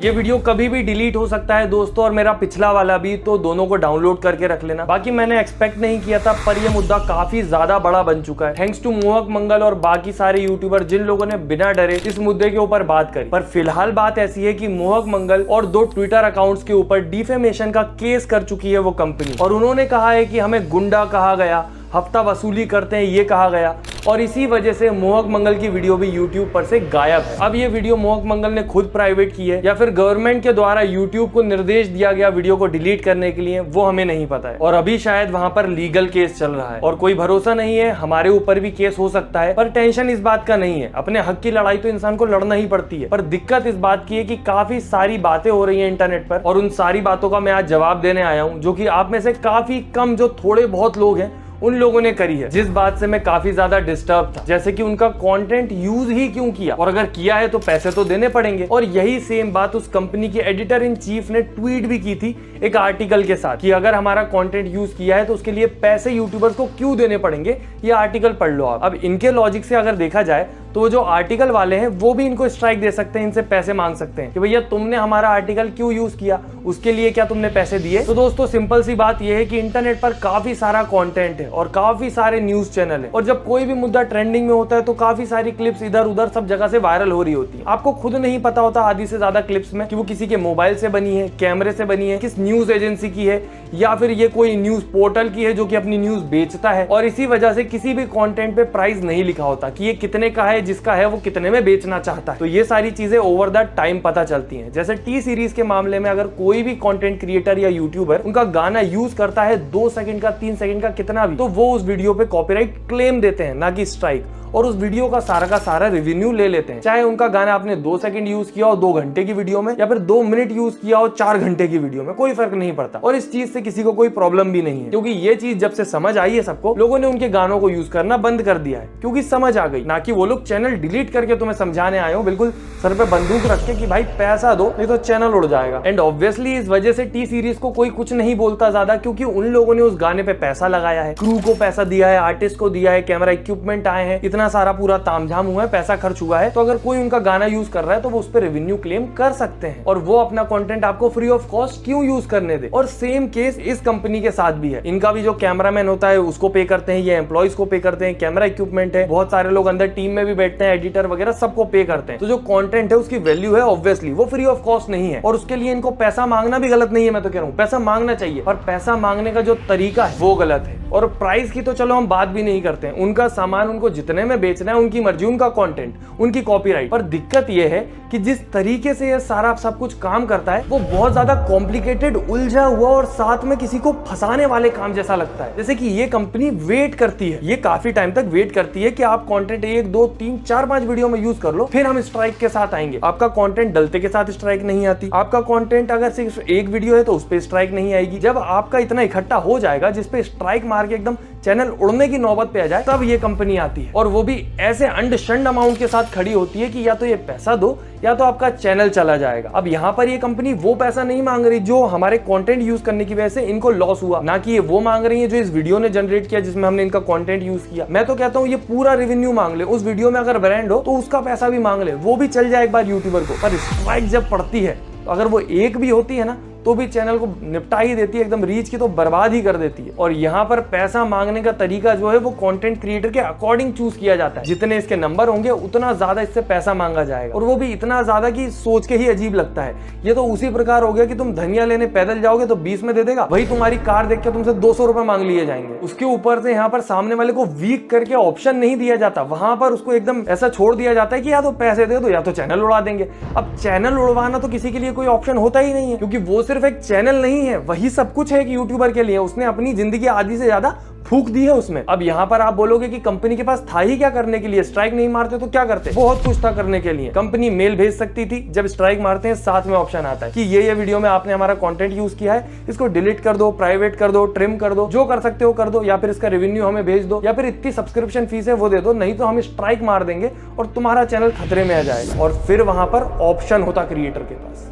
ये वीडियो कभी भी डिलीट हो सकता है दोस्तों, और मेरा पिछला वाला भी, तो दोनों को डाउनलोड करके रख लेना। बाकी मैंने एक्सपेक्ट नहीं किया था, पर ये मुद्दा काफी ज्यादा बड़ा बन चुका है, थैंक्स टू मोहक मंगल और बाकी सारे यूट्यूबर जिन लोगों ने बिना डरे इस मुद्दे के ऊपर बात करी। पर फिलहाल बात ऐसी है कि मोहक मंगल और 2 ट्विटर अकाउंट्स के ऊपर डिफेमेशन का केस कर चुकी है वो कंपनी, और उन्होंने कहा है कि हमें गुंडा कहा गया, हफ्ता वसूली करते हैं ये कहा गया, और इसी वजह से मोहक मंगल की वीडियो भी यूट्यूब पर से गायब है। अब ये वीडियो मोहक मंगल ने खुद प्राइवेट की है या फिर गवर्नमेंट के द्वारा यूट्यूब को निर्देश दिया गया वीडियो को डिलीट करने के लिए, वो हमें नहीं पता है। और अभी शायद वहां पर लीगल केस चल रहा है और कोई भरोसा नहीं है, हमारे ऊपर भी केस हो सकता है। पर टेंशन इस बात का नहीं है, अपने हक की लड़ाई तो इंसान को लड़ना ही पड़ती है। पर दिक्कत इस बात की है कि काफी सारी बातें हो रही है इंटरनेट पर, और उन सारी बातों का मैं आज जवाब देने आया हूँ, जो कि आप में से काफी कम, जो थोड़े बहुत लोग हैं, उन लोगों ने करी है। जिस बात से मैं काफी ज्यादा डिस्टर्ब था, जैसे कि उनका कंटेंट यूज ही क्यों किया, और अगर किया है तो पैसे तो देने पड़ेंगे। और यही सेम बात उस कंपनी की एडिटर इन चीफ ने ट्वीट भी की थी एक आर्टिकल के साथ, कि अगर हमारा कंटेंट यूज किया है तो उसके लिए पैसे यूट्यूबर्स को क्यों देने पड़ेंगे। ये आर्टिकल पढ़ लो आप। अब इनके लॉजिक से अगर देखा जाए तो जो आर्टिकल वाले हैं वो भी इनको स्ट्राइक दे सकते हैं, इनसे पैसे मांग सकते हैं कि भैया तुमने हमारा आर्टिकल क्यों यूज किया, उसके लिए क्या तुमने पैसे दिए। तो दोस्तों सिंपल सी बात यह है कि इंटरनेट पर काफी सारा कंटेंट है और काफी सारे न्यूज चैनल है, और जब कोई भी मुद्दा ट्रेंडिंग में होता है तो काफी सारी क्लिप्स इधर उधर सब जगह से वायरल हो रही होती है। आपको खुद नहीं पता होता आधी से ज्यादा क्लिप्स में कि वो किसी के मोबाइल से बनी है, कैमरे से बनी है, किस न्यूज एजेंसी की है, या फिर ये कोई न्यूज पोर्टल की है जो कि अपनी न्यूज बेचता है। और इसी वजह से किसी भी कंटेंट पे प्राइस नहीं लिखा होता कि ये कितने का है, जिसका है वो कितने में बेचना चाहता है। तो ये सारी चीजें ओवर द टाइम पता चलती हैं। जैसे टी सीरीज के मामले में अगर कोई भी कंटेंट क्रिएटर या यूट्यूबर उनका गाना यूज करता है 2 सेकंड का, 3 सेकंड का, कितना भी, तो वो उस वीडियो पे कॉपीराइट क्लेम देते हैं, ना कि स्ट्राइक, और उस वीडियो का सारा रेवेन्यू ले लेते हैं। चाहे उनका गाना आपने 2 सेकंड यूज किया हो 2 घंटे की वीडियो में, या फिर 2 मिनट यूज किया हो 4 घंटे की वीडियो में, कोई फर्क नहीं पड़ता। और इस चीज से किसी को कोई प्रॉब्लम भी नहीं है, क्योंकि ये चीज जब से समझ आई है सबको, लोगों ने उनके गानों को यूज करना बंद कर दिया है, क्योंकि समझ आ गई। ना कि वो लोग चैनल डिलीट करके तुम्हें समझाने आए हो बिल्कुल सर पे बंदूक रख के कि भाई पैसा दो नहीं तो चैनल उड़ जाएगा। एंड ऑब्वियसली इस वजह से टी सीरीज को कोई कुछ नहीं बोलता ज्यादा, क्योंकि उन लोगों ने उस गाने पे पैसा लगाया है, क्रू को पैसा दिया है, आर्टिस्ट को दिया है, कैमरा इक्विपमेंट आए हैं, इतना सारा पूरा तामझाम हुआ है, पैसा खर्च हुआ है। तो अगर कोई उनका गाना यूज कर रहा है तो वो उस पर रेवेन्यू क्लेम कर सकते हैं, और वो अपना कंटेंट आपको फ्री ऑफ कॉस्ट क्यों यूज करने दे। और सेम केस इस कंपनी के साथ भी है। इनका भी जो कैमरामैन होता है उसको पे करते हैं, ये एम्प्लॉइज को पे करते हैं, कैमरा इक्विपमेंट है, बहुत सारे लोग अंदर टीम में भी बैठते हैं, एडिटर वगैरह सबको पे करते हैं। तो जो कंटेंट है उसकी वैल्यू है, ऑब्वियसली वो फ्री ऑफ कॉस्ट नहीं है, और उसके लिए इनको पैसा मांगना भी गलत नहीं है। मैं तो कह रहा हूँ पैसा मांगना चाहिए, पर पैसा मांगने का जो तरीका है वो गलत है। और प्राइस की तो चलो हम बात भी नहीं करते हैं, उनका सामान उनको जितने में बेचना है, उनकी मर्जी, उनका कंटेंट, उनकी कॉपीराइट। पर दिक्कत यह है कि जिस तरीके से ये सारा सब कुछ काम करता है वो बहुत ज्यादा कॉम्प्लिकेटेड, उलझा हुआ, और साथ में किसी को फंसाने वाले काम जैसा लगता है। जैसे कि ये कंपनी वेट करती है, ये काफी टाइम तक वेट करती है कि आप कंटेंट 1, 2, 3, 4, 5 वीडियो में यूज कर लो, फिर हम स्ट्राइक के साथ आएंगे। आपका कंटेंट डलते के साथ स्ट्राइक नहीं आती, आपका कंटेंट अगर सिर्फ एक वीडियो है तो उस पर स्ट्राइक नहीं आएगी। जब आपका इतना इकट्ठा हो जाएगा जिसपे स्ट्राइक मार के एकदम चैनल उड़ने की नौबत पे आ जाए, तब ये कंपनी आती है, और वो भी ऐसे अंडशंड अमाउंट के साथ खड़ी होती है कि या तो ये पैसा दो या तो आपका चैनल चला जाएगा। अब यहाँ पर ये कंपनी वो पैसा नहीं मांग रही जो हमारे कंटेंट यूज करने की वजह से इनको लॉस हुआ, ना कि ये वो मांग रही है जो इस वीडियो ने जनरेट किया जिसमें हमने इनका कंटेंट यूज किया। मैं तो कहता हूँ ये पूरा रेवेन्यू मांग ले, उस वीडियो में अगर ब्रांड हो तो उसका पैसा भी मांग ले, वो भी चल जाए एक बार यूट्यूबर को। पर स्ट्राइक जब पड़ती है तो अगर वो एक भी होती है ना तो भी चैनल को निपटा ही देती है, एकदम रीच की तो बर्बाद ही कर देती है। और यहाँ पर पैसा मांगने का तरीका जो है वो कंटेंट क्रिएटर के अकॉर्डिंग चूज किया जाता है। जितने इसके नंबर होंगे उतना ज्यादा इससे पैसा मांगा जाएगा, और वो भी इतना ज्यादा कि सोच के ही अजीब लगता है। ये तो उसी प्रकार हो गया कि तुम धनिया लेने पैदल जाओगे तो 20 में दे देगा, वही तुम्हारी कार देख के तुमसे 200 रुपए मांग लिए जाएंगे। उसके ऊपर से यहाँ पर सामने वाले को वीक करके ऑप्शन नहीं दिया जाता, वहां पर उसको एकदम ऐसा छोड़ दिया जाता है कि या तो पैसे दे दो या तो चैनल उड़ा देंगे। अब चैनल उड़वाना तो किसी के लिए कोई ऑप्शन होता ही नहीं है, क्योंकि वो सिर्फ एक चैनल नहीं है, वही सब कुछ है कि यूट्यूबर के लिए। उसने अपनी जिंदगी आधी से ज्यादा फूक दी है उसमें। अब यहाँ पर आप बोलोगे कि कंपनी के पास था ही क्या करने के लिए, स्ट्राइक नहीं मारते तो क्या करते। बहुत कुछ था करने के लिए। कंपनी मेल भेज सकती थी, जब स्ट्राइक मारते हैं साथ में ऑप्शन आता है कि ये वीडियो में आपने हमारा कंटेंट यूज किया है, इसको डिलीट कर दो, प्राइवेट कर दो, ट्रिम कर दो, जो कर सकते हो कर दो, या फिर इसका रेवेन्यू हमें भेज दो, या फिर इतनी सब्सक्रिप्शन फीस है वो दे दो, नहीं तो हम स्ट्राइक मार देंगे और तुम्हारा चैनल खतरे में आ जाएगा। और फिर वहां पर ऑप्शन होता क्रिएटर के पास।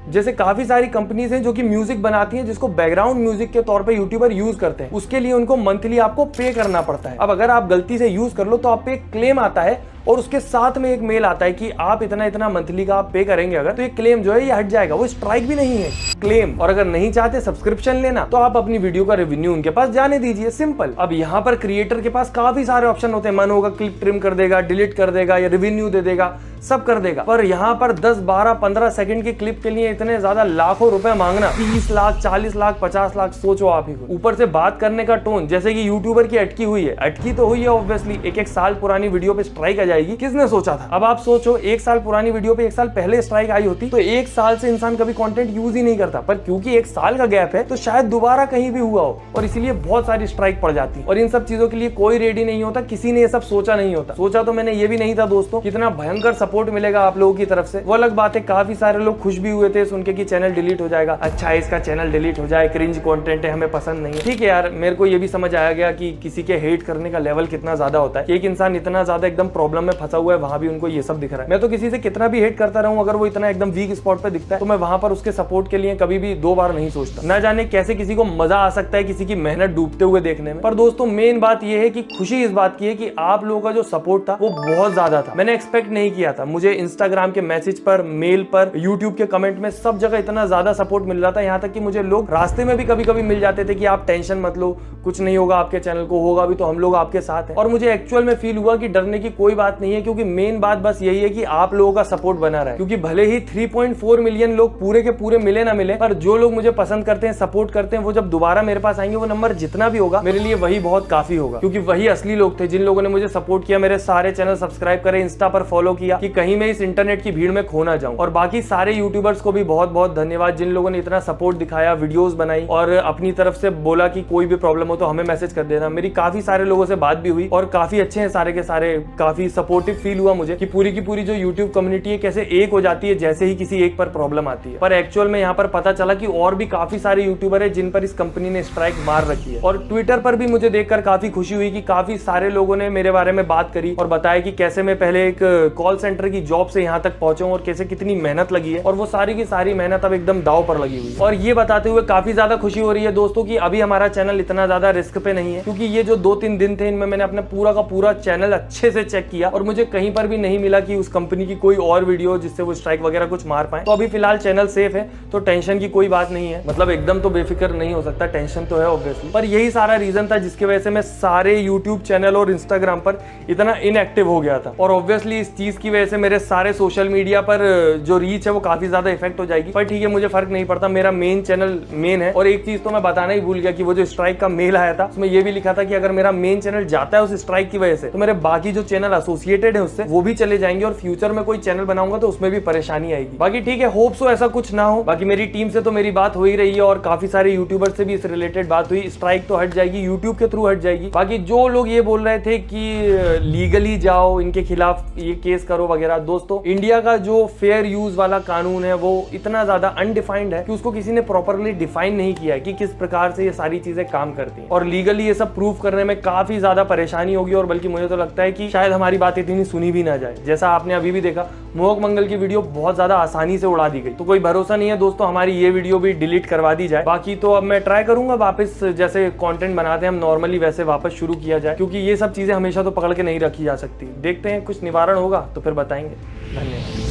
जैसे काफी सारी कंपनीज हैं जो कि म्यूजिक बनाती हैं जिसको बैकग्राउंड म्यूजिक के तौर पे यूट्यूबर यूज करते हैं, उसके लिए उनको मंथली आपको पे करना पड़ता है। अब अगर आप गलती से यूज कर लो तो आप पे एक क्लेम आता है और उसके साथ में एक मेल आता है कि आप इतना इतना मंथली का आप पे करेंगे अगर, तो ये क्लेम जो है ये हट जाएगा। वो स्ट्राइक भी नहीं है, क्लेम। और अगर नहीं चाहते सब्सक्रिप्शन लेना तो आप अपनी वीडियो का रेवेन्यू उनके पास जाने दीजिए, सिंपल। अब यहाँ पर क्रिएटर के पास काफी सारे ऑप्शन होते हैं, मन होगा क्लिप ट्रिम कर देगा, डिलीट कर देगा या रेवेन्यू दे देगा, सब कर देगा। पर यहाँ पर 10, 12, 15 सेकंड की क्लिप के लिए इतने ज्यादा लाखों रुपए मांगना, 30 लाख, 40 लाख, 50 लाख, सोचो आप ही को। ऊपर से बात करने का टोन जैसे कि यूट्यूबर की अटकी हुई है, अटकी तो हुई है ऑब्वियसली, एक साल पुरानी वीडियो पे स्ट्राइक आ जाएगी, किसने सोचा था। अब आप सोचो 1 साल पुरानी वीडियो पे 1 साल पहले स्ट्राइक आई होती तो 1 साल से इंसान कभी कंटेंट यूज ही नहीं करता, पर क्योंकि 1 साल का गैप है तो शायद दोबारा कहीं भी हुआ हो और इसीलिए बहुत सारी स्ट्राइक पड़ जाती है। और इन सब चीजों के लिए कोई रेडी नहीं होता, किसी ने ये सब सोचा नहीं होता। सोचा तो मैंने ये भी नहीं था दोस्तों, कितना भयंकर सपोर्ट मिलेगा आप लोगों की तरफ से। वो अलग बात है, काफी सारे लोग खुश भी हुए थे सुन के कि चैनल डिलीट हो जाएगा, अच्छा इसका चैनल डिलीट हो जाए, क्रिंज कंटेंट है, हमें पसंद नहीं है। ठीक है यार, मेरे को ये भी समझ आया गया कि किसी के हेट करने का लेवल कितना ज्यादा होता है, कि एक इंसान इतना ज्यादा एकदम प्रॉब्लम में फंसा हुआ है, वहां भी उनको ये सब दिख रहा है। मैं तो किसी से कितना भी हेट करता रहूं, अगर वो इतना एकदम वीक स्पॉट पे दिखता है तो मैं वहां पर उसके सपोर्ट के लिए कभी भी 2 बार नहीं सोचता। ना जाने कैसे किसी को मजा आ सकता है किसी की मेहनत डूबते हुए देखने में। पर दोस्तों मेन बात यह है कि खुशी इस बात की है कि आप लोगों का जो सपोर्ट था वो बहुत ज्यादा था, मैंने एक्सपेक्ट नहीं किया था। मुझे इंस्टाग्राम के मैसेज पर, मेल पर, यूट्यूब के कमेंट में, सब जगह इतना ज्यादा सपोर्ट मिल रहा था। यहाँ तक कि मुझे लोग रास्ते में भी कभी कभी मिल जाते थे कि आप टेंशन मत लो, कुछ नहीं होगा आपके चैनल को, होगा भी तो हम लोग आपके साथ हैं। और मुझे एक्चुअल में फील हुआ कि डरने की कोई बात नहीं है, क्योंकि मेन बात बस यही है कि आप लोगों का सपोर्ट बना रहा है। क्योंकि भले ही 3.4 मिलियन लोग पूरे के पूरे मिले ना मिले, पर जो लोग मुझे पसंद करते हैं, सपोर्ट करते हैं, वो जब दोबारा मेरे पास आएंगे, वो नंबर जितना भी होगा मेरे लिए वही बहुत काफी होगा। क्योंकि वही असली लोग थे जिन लोगों ने मुझे सपोर्ट किया, मेरे सारे चैनल सब्सक्राइब करे, इंस्टा पर फॉलो किया कि कहीं मैं इस इंटरनेट की भीड़ में खो ना जाऊं। और बाकी सारे यूट्यूबर्स को भी बहुत बहुत धन्यवाद जिन लोगों ने इतना सपोर्ट दिखाया, वीडियोस बनाई और अपनी तरफ से बोला कि कोई भी प्रॉब्लम हो तो हमें मैसेज कर देना। मेरी काफी सारे लोगों से बात भी हुई और काफी अच्छे हैं सारे के सारे, काफी सपोर्टिव फील हुआ मुझे कि पूरी की पूरी जो यूट्यूब कम्युनिटी है कैसे एक हो जाती है जैसे ही किसी एक पर प्रॉब्लम आती है। पर एक्चुअल में यहाँ पर पता चला कि और भी काफी सारे यूट्यूबर है जिन पर इस कंपनी ने स्ट्राइक मार रखी है। और ट्विटर पर भी मुझे देखकर काफी खुशी हुई कि काफी सारे लोगों ने मेरे बारे में बात करी और बताया कि कैसे मैं पहले एक कॉल सेंटर की जॉब से यहाँ तक पहुंचा हूं और कैसे कितनी मेहनत लगी है, और वो सारी की सारी मेहनत अब एकदम दांव पर लगी हुई है। और ये बताते हुए काफी ज्यादा खुशी हो रही है दोस्तों कि अभी हमारा चैनल इतना ज्यादा रिस्क पे नहीं है, क्योंकि ये जो 2-3 दिन थे इनमें मैंने अपना पूरा का पूरा चैनल अच्छे से चेक किया और मुझे कहीं पर भी नहीं मिला कि उस कंपनी की कोई और वीडियो जिससे वो स्ट्राइक वगैरह कुछ मार पाए। तो अभी फिलहाल चैनल सेफ है, तो टेंशन की कोई बात नहीं है। मतलब एकदम तो बेफिक्र नहीं हो सकता, टेंशन तो है ऑब्वियसली। पर यही सारा रीजन था जिसकी वजह से मैं सारे यूट्यूब चैनल और इंस्टाग्राम पर इतना इनएक्टिव हो गया था। और ऑब्वियसली इस चीज की वजह से मेरे सारे सोशल मीडिया पर जो रीच है वो काफी ज्यादा इफेक्ट हो जाएगी। पर ठीक है, मुझे फर्क नहीं पड़ता, मेरा मेन चैनल मेन है। और एक चीज तो मैं बताना ही भूल गया कि वो जो स्ट्राइक का मेल आया था उसमें ये भी लिखा था कि अगर मेरा मेन चैनल जाता है उस स्ट्राइक की वजह से तो मेरे बाकी जो चैनल एसोसिएटेड है उससे वो भी चले जाएंगे और फ्यूचर में कोई चैनल बनाऊंगा तो उसमें भी परेशानी आएगी। बाकी ठीक है, होप सो ऐसा कुछ ना हो। बाकी मेरी टीम से तो मेरी बात हो ही रही है और काफी सारे यूट्यूबर से भी इस रिलेटेड बात हुई। स्ट्राइक तो हट जाएगी, यूट्यूब के थ्रू हट जाएगी। बाकी जो लोग ये बोल रहे थे कि लीगली जाओ, इनके खिलाफ ये केस करो वगैरह, दोस्तों इंडिया का जो फेयर यूज वाला कानून है वो इतना ज्यादा अनडिफाइंड है कि उसको किसी ने प्रॉपरली डिफाइन नहीं किया है कि किस प्रकार से ये सारी चीजें काम करती हैं। और लीगली ये सब प्रूव करने में काफी ज्यादा परेशानी होगी और बल्कि मुझे तो लगता है कि शायद हमारी बात इतनी सुनी भी ना जाए। जैसा आपने अभी भी देखा, मोहक मंगल की वीडियो बहुत ज्यादा आसानी से उड़ा दी गई, तो कोई भरोसा नहीं है दोस्तों हमारी ये वीडियो भी डिलीट करवा दी जाए। बाकी तो अब मैं ट्राई करूंगा वापस जैसे कंटेंट बनाते हैं हम नॉर्मली वैसे वापस शुरू किया जाए, क्योंकि ये सब चीजें हमेशा तो पकड़ के नहीं रखी जा सकती। देखते हैं कुछ निवारण होगा तो फिर बताएंगे। धन्यवाद।